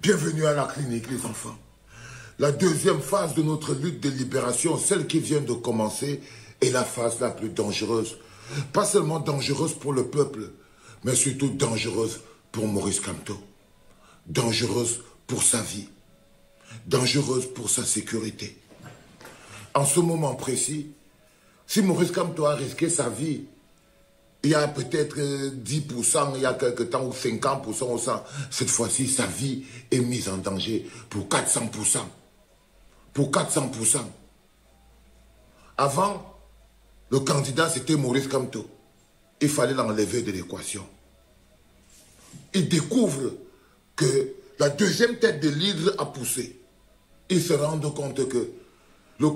Bienvenue à la clinique, les enfants. La deuxième phase de notre lutte de libération, celle qui vient de commencer, est la phase la plus dangereuse. Pas seulement dangereuse pour le peuple, mais surtout dangereuse pour Maurice Kamto. Dangereuse pour sa vie. Dangereuse pour sa sécurité. En ce moment précis, si Maurice Kamto a risqué sa vie, il y a peut-être 10%, il y a quelque temps, ou 50% au 100%. Cette fois-ci, sa vie est mise en danger pour 400%. Pour 400%. Avant, le candidat, c'était Maurice Kamto. Il fallait l'enlever de l'équation. Il découvre que la deuxième tête de l'hydre a poussé. Il se rend compte que le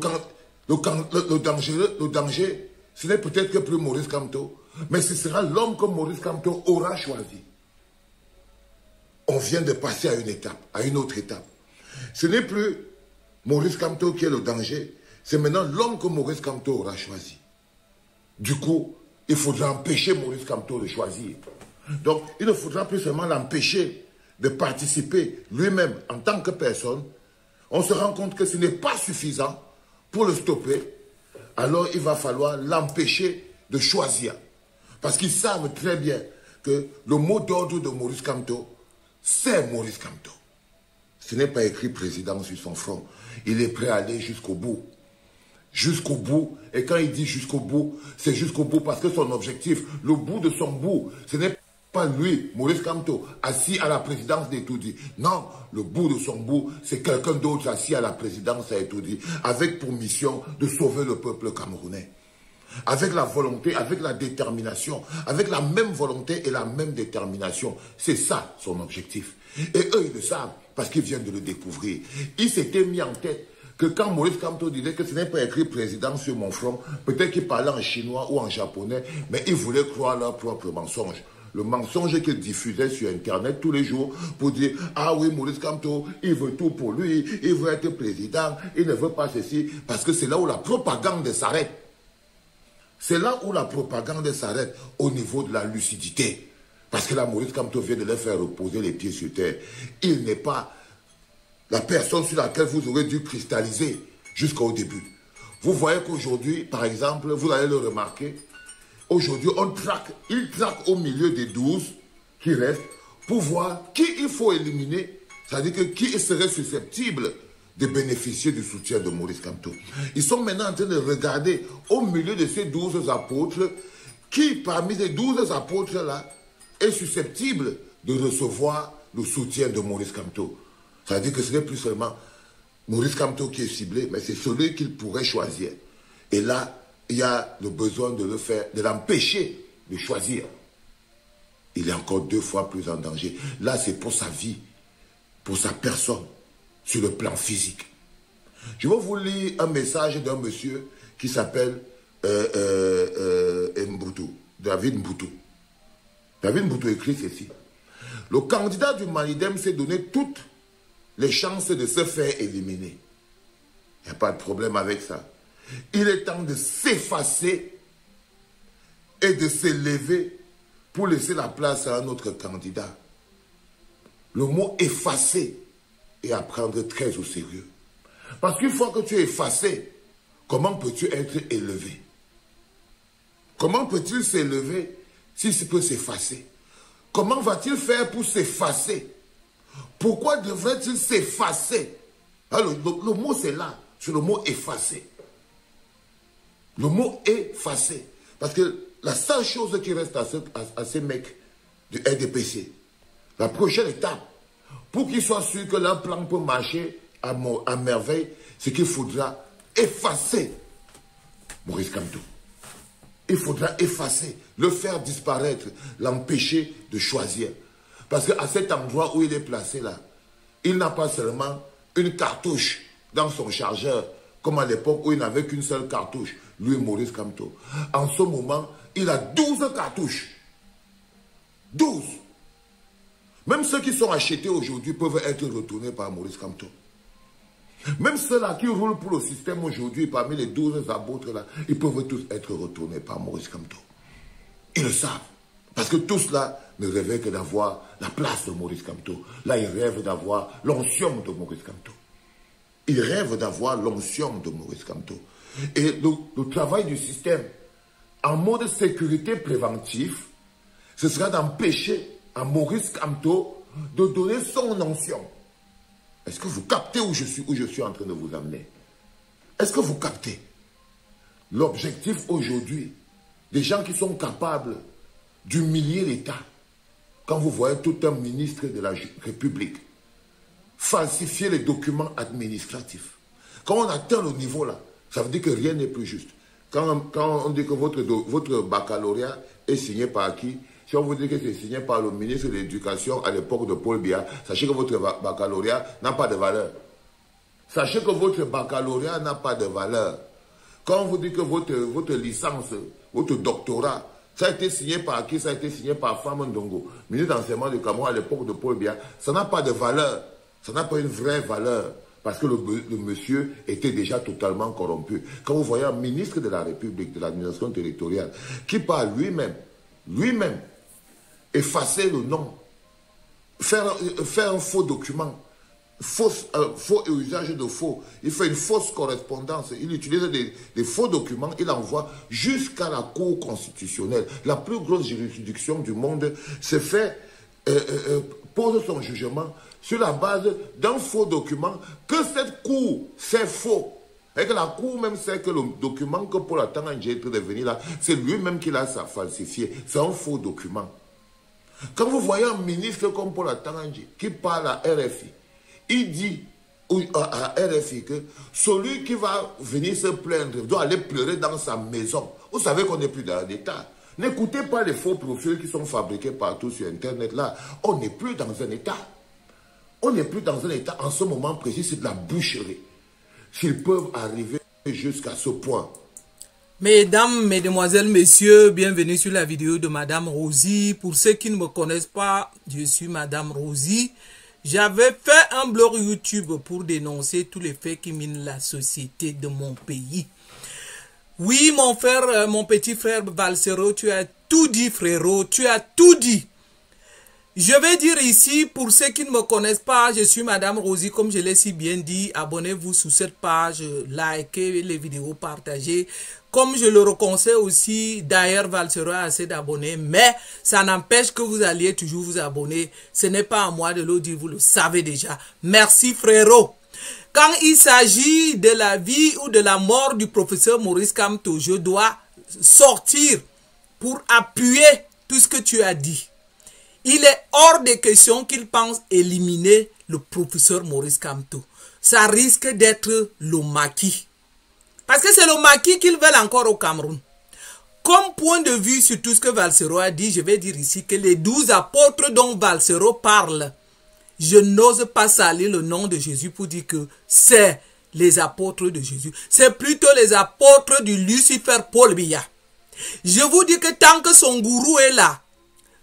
danger, ce n'est peut-être que plus Maurice Kamto, mais ce sera l'homme que Maurice Kamto aura choisi. On vient de passer à une étape, à une autre étape. Ce n'est plus Maurice Kamto qui est le danger, c'est maintenant l'homme que Maurice Kamto aura choisi. Du coup, il faudra empêcher Maurice Kamto de choisir. Donc, il ne faudra plus seulement l'empêcher de participer lui-même en tant que personne. On se rend compte que ce n'est pas suffisant pour le stopper. Alors, il va falloir l'empêcher de choisir. Parce qu'ils savent très bien que le mot d'ordre de Maurice Kamto, c'est Maurice Kamto. Ce n'est pas écrit président sur son front. Il est prêt à aller jusqu'au bout. Jusqu'au bout. Et quand il dit jusqu'au bout, c'est jusqu'au bout parce que son objectif, le bout de son bout, ce n'est pas lui, Maurice Kamto, assis à la présidence d'Etoudi. Non, le bout de son bout, c'est quelqu'un d'autre assis à la présidence à Etoudi, avec pour mission de sauver le peuple camerounais. Avec la volonté, avec la détermination, avec la même volonté et la même détermination. C'est ça son objectif. Et eux, ils le savent parce qu'ils viennent de le découvrir. Ils s'étaient mis en tête que quand Maurice Kamto disait que ce n'est pas écrit président sur mon front, peut-être qu'ils parlaient en chinois ou en japonais, mais ils voulaient croire leur propre mensonge. Le mensonge qu'ils diffusaient sur Internet tous les jours pour dire « Ah oui, Maurice Kamto, il veut tout pour lui, il veut être président, il ne veut pas ceci. » Parce que c'est là où la propagande s'arrête. C'est là où la propagande s'arrête au niveau de la lucidité. Parce que là, Maurice Kamto vient de leur faire reposer les pieds sur terre. Il n'est pas la personne sur laquelle vous aurez dû cristalliser jusqu'au début. Vous voyez qu'aujourd'hui, par exemple, vous allez le remarquer, aujourd'hui, il traque au milieu des 12 qui restent pour voir qui il faut éliminer, c'est-à-dire que qui serait susceptible de bénéficier du soutien de Maurice Kamto. Ils sont maintenant en train de regarder au milieu de ces 12 apôtres, qui parmi ces 12 apôtres-là est susceptible de recevoir le soutien de Maurice Kamto. C'est-à-dire que ce n'est plus seulement Maurice Kamto qui est ciblé, mais c'est celui qu'il pourrait choisir. Et là, il y a le besoin de le faire, de l'empêcher de choisir. Il est encore 2 fois plus en danger. Là, c'est pour sa vie, pour sa personne, sur le plan physique. Je vais vous lire un message d'un monsieur qui s'appelle David Mboutou. David Mboutou écrit ceci. Le candidat du Malidem s'est donné toutes les chances de se faire éliminer. Il n'y a pas de problème avec ça. Il est temps de s'effacer et de s'élever pour laisser la place à un autre candidat. Le mot effacer est à prendre très au sérieux. Parce qu'une fois que tu es effacé, comment peux-tu être élevé? Comment peut-il s'élever s'il peut s'effacer? Comment va-t-il faire pour s'effacer? Pourquoi devrait-il s'effacer? Le mot c'est là, c'est le mot effacer. Le mot effacer. Parce que la seule chose qui reste à ces mecs du RDPC, la prochaine étape, pour qu'ils soient sûrs que leur plan peut marcher à merveille, c'est qu'il faudra effacer Maurice Kamto. Il faudra effacer, le faire disparaître, l'empêcher de choisir. Parce qu'à cet endroit où il est placé là, il n'a pas seulement une cartouche dans son chargeur, comme à l'époque où il n'avait qu'une seule cartouche, lui Maurice Kamto. En ce moment, il a 12 cartouches. 12. Même ceux qui sont achetés aujourd'hui peuvent être retournés par Maurice Kamto. Même ceux-là qui roulent pour le système aujourd'hui, parmi les 12 apôtres là, ils peuvent tous être retournés par Maurice Kamto. Ils le savent. Parce que tout cela ne rêvait que d'avoir la place de Maurice Kamto. Là, il rêve d'avoir l'onction de Maurice Kamto. Il rêve d'avoir l'onction de Maurice Kamto. Et le travail du système, en mode sécurité préventif, ce sera d'empêcher à Maurice Kamto de donner son onction. Est-ce que vous captez où je suis en train de vous amener? Est-ce que vous captez? L'objectif aujourd'hui, des gens qui sont capables d'humilier l'État, quand vous voyez tout un ministre de la République falsifier les documents administratifs, quand on atteint le niveau là, ça veut dire que rien n'est plus juste. Quand on dit que votre baccalauréat est signé par qui? Si on vous dit que c'est signé par le ministre de l'Éducation à l'époque de Paul Biya, sachez que votre baccalauréat n'a pas de valeur. Sachez que votre baccalauréat n'a pas de valeur. Quand on vous dit que votre licence, votre doctorat, ça a été signé par qui? Ça a été signé par Fama Ndongo, ministre d'enseignement du Cameroun à l'époque de Paul Biya. Ça n'a pas de valeur. Ça n'a pas une vraie valeur. Parce que le monsieur était déjà totalement corrompu. Quand vous voyez un ministre de la République, de l'administration territoriale, qui par lui-même, effacer le nom, faire un faux document, faux usage de faux, il fait une fausse correspondance, il utilise des faux documents, il envoie jusqu'à la Cour constitutionnelle. La plus grosse juridiction du monde se fait, pose son jugement sur la base d'un faux document que cette Cour sait faux. Et que la Cour même sait que le document que Paul Atanga est devenu là, c'est lui-même qui l'a falsifié. C'est un faux document. Quand vous voyez un ministre comme Paul Atanga qui parle à RFI, il dit à RFI que celui qui va venir se plaindre doit aller pleurer dans sa maison. Vous savez qu'on n'est plus dans l'État. N'écoutez pas les faux profils qui sont fabriqués partout sur Internet là. On n'est plus dans un État. On n'est plus dans un État en ce moment précis, c'est de la boucherie. S'ils peuvent arriver jusqu'à ce point. Mesdames, mesdemoiselles, messieurs, bienvenue sur la vidéo de Madame Rosie. Pour ceux qui ne me connaissent pas, je suis Madame Rosie. J'avais fait un blog YouTube pour dénoncer tous les faits qui minent la société de mon pays. Oui, mon frère, mon petit frère Valsero, tu as tout dit, frérot, tu as tout dit. Je vais dire ici, pour ceux qui ne me connaissent pas, je suis Madame Rosie, comme je l'ai si bien dit. Abonnez-vous sur cette page, likez les vidéos, partagez. Comme je le reconnaissais aussi, d'ailleurs, Valsero a assez d'abonnés, mais ça n'empêche que vous alliez toujours vous abonner. Ce n'est pas à moi de le dire, vous le savez déjà. Merci, frérot. Quand il s'agit de la vie ou de la mort du professeur Maurice Kamto, je dois sortir pour appuyer tout ce que tu as dit. Il est hors de question qu'il pense éliminer le professeur Maurice Kamto. Ça risque d'être le maquis. Parce que c'est le maquis qu'ils veulent encore au Cameroun. Comme point de vue sur tout ce que Valsero a dit, je vais dire ici que les 12 apôtres dont Valsero parle, je n'ose pas salir le nom de Jésus pour dire que c'est les apôtres de Jésus. C'est plutôt les apôtres du Lucifer Paul Biya. Je vous dis que tant que son gourou est là,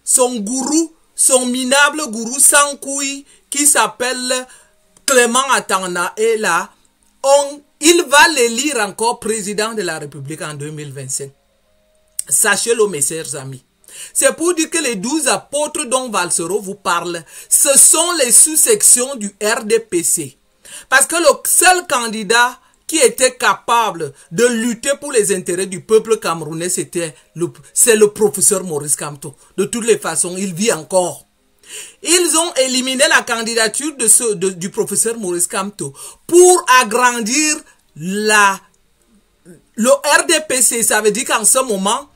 son gourou, son minable gourou sans couilles qui s'appelle Clément Atanga est là, il va l'élire encore président de la République en 2025. Sachez-le, mes chers amis. C'est pour dire que les 12 apôtres dont Valsero vous parle, ce sont les sous-sections du RDPC. Parce que le seul candidat qui était capable de lutter pour les intérêts du peuple camerounais, c'est le professeur Maurice Kamto. De toutes les façons, il vit encore. Ils ont éliminé la candidature du professeur Maurice Kamto pour agrandir le RDPC. Ça veut dire qu'en ce moment,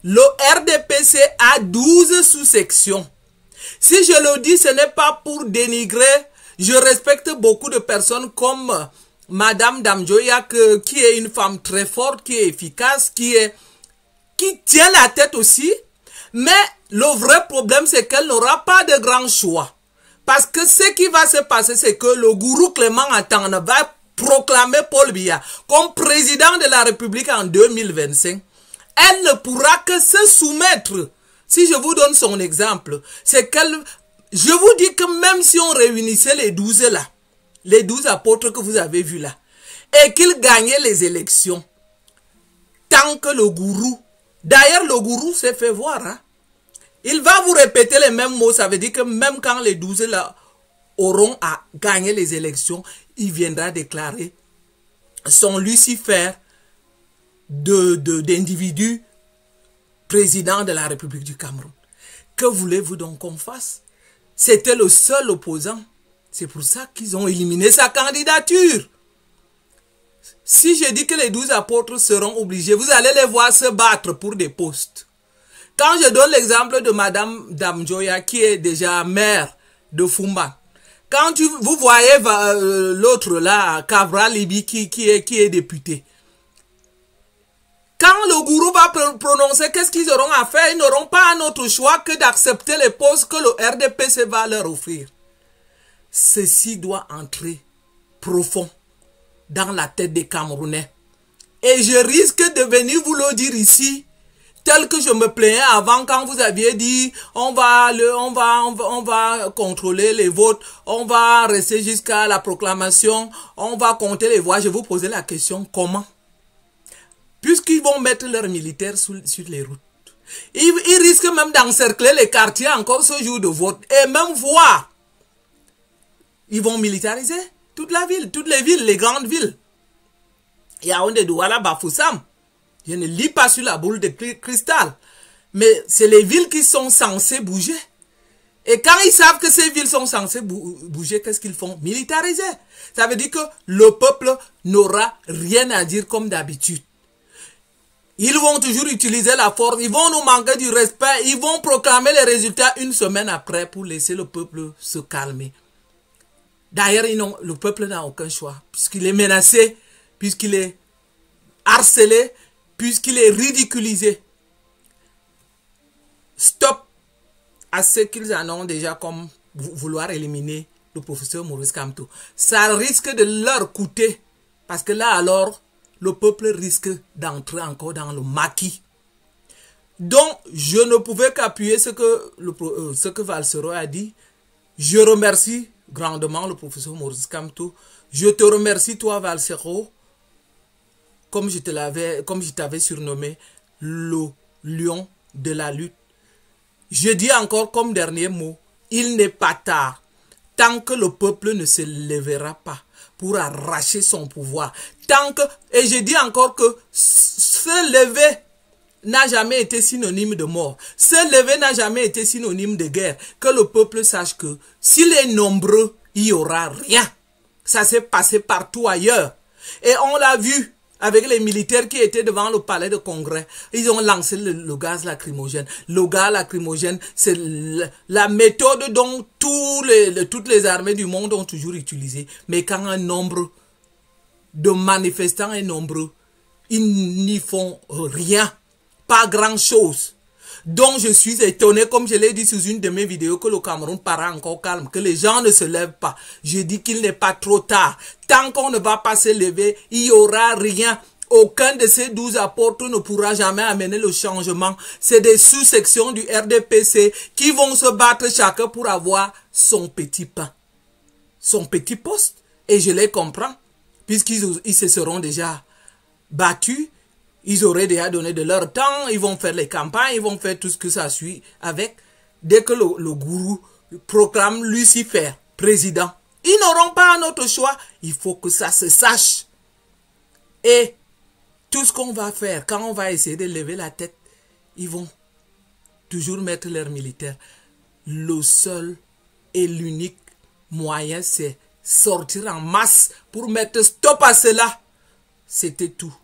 le RDPC a 12 sous-sections. Si je le dis, ce n'est pas pour dénigrer. Je respecte beaucoup de personnes comme Madame Damjoya, qui est une femme très forte, qui est efficace, qui tient la tête aussi. Mais le vrai problème, c'est qu'elle n'aura pas de grand choix. Parce que ce qui va se passer, c'est que le gourou Clément Atanga va proclamer Paul Biya comme président de la République en 2025. Elle ne pourra que se soumettre. Si je vous donne son exemple, c'est qu'elle... Je vous dis que même si on réunissait les 12 là, les 12 apôtres que vous avez vus là, et qu'ils gagnaient les élections, tant que le gourou... D'ailleurs, le gourou s'est fait voir. Hein? Il va vous répéter les mêmes mots. Ça veut dire que même quand les 12 là auront à gagner les élections, il viendra déclarer son Lucifer d'individu président de la République du Cameroun. Que voulez-vous donc qu'on fasse? C'était le seul opposant. C'est pour ça qu'ils ont éliminé sa candidature. Si je dis que les 12 apôtres seront obligés, vous allez les voir se battre pour des postes. Quand je donne l'exemple de Madame Damjoya, qui est déjà maire de Fumba, quand vous voyez l'autre là, Kavra Libi, qui est député, quand le gourou va prononcer qu'est-ce qu'ils auront à faire, ils n'auront pas un autre choix que d'accepter les postes que le RDPC va leur offrir. Ceci doit entrer profond dans la tête des Camerounais. Et je risque de venir vous le dire ici, tel que je me plaignais avant quand vous aviez dit on va contrôler les votes, on va rester jusqu'à la proclamation, on va compter les voix. Je vous posais la question, comment? Puisqu'ils vont mettre leurs militaires sur les routes. Ils risquent même d'encercler les quartiers encore ce jour de vote. Et même voir. Ils vont militariser toute la ville, toutes les villes, les grandes villes. Yaoundé, Douala, Bafoussam. Je ne lis pas sur la boule de cristal. Mais c'est les villes qui sont censées bouger. Et quand ils savent que ces villes sont censées bouger, qu'est-ce qu'ils font? Militariser. Ça veut dire que le peuple n'aura rien à dire comme d'habitude. Ils vont toujours utiliser la force, ils vont nous manquer du respect, ils vont proclamer les résultats une semaine après pour laisser le peuple se calmer. D'ailleurs, le peuple n'a aucun choix, puisqu'il est menacé, puisqu'il est harcelé, puisqu'il est ridiculisé. Stop à ce qu'ils en ont déjà comme vouloir éliminer le professeur Maurice Kamto. Ça risque de leur coûter, parce que là alors, le peuple risque d'entrer encore dans le maquis. Donc, je ne pouvais qu'appuyer ce que Valsero a dit. Je remercie grandement le professeur Maurice Kamto. Je te remercie, toi, Valsero, comme je t'avais surnommé, le lion de la lutte. Je dis encore comme dernier mot, il n'est pas tard. Tant que le peuple ne se lèvera pas pour arracher son pouvoir. Et je dis encore que se lever n'a jamais été synonyme de mort. Se lever n'a jamais été synonyme de guerre. Que le peuple sache que s'il est nombreux, il n'y aura rien. Ça s'est passé partout ailleurs. Et on l'a vu avec les militaires qui étaient devant le palais de congrès. Ils ont lancé le gaz lacrymogène. Le gaz lacrymogène, c'est la méthode dont toutes les armées du monde ont toujours utilisé. Mais quand un nombre de manifestants est nombreux, ils n'y font rien. Pas grand-chose. Donc je suis étonné, comme je l'ai dit sous une de mes vidéos, que le Cameroun paraît encore calme, que les gens ne se lèvent pas. Je dis qu'il n'est pas trop tard. Tant qu'on ne va pas se lever, il n'y aura rien. Aucun de ces 12 apôtres ne pourra jamais amener le changement. C'est des sous-sections du RDPC qui vont se battre chacun pour avoir son petit pain, son petit poste. Et je les comprends, puisqu'ils se seront déjà battus. Ils auraient déjà donné de leur temps, ils vont faire les campagnes, ils vont faire tout ce que ça suit avec. Dès que le gourou proclame Lucifer président, ils n'auront pas un autre choix. Il faut que ça se sache. Et tout ce qu'on va faire, quand on va essayer de lever la tête, ils vont toujours mettre leurs militaires. Le seul et l'unique moyen, c'est sortir en masse pour mettre stop à cela. C'était tout.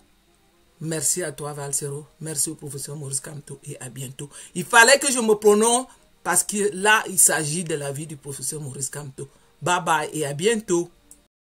Merci à toi, Valsero. Merci au professeur Maurice Kamto et à bientôt. Il fallait que je me prononce parce que là, il s'agit de la vie du professeur Maurice Kamto. Bye bye et à bientôt.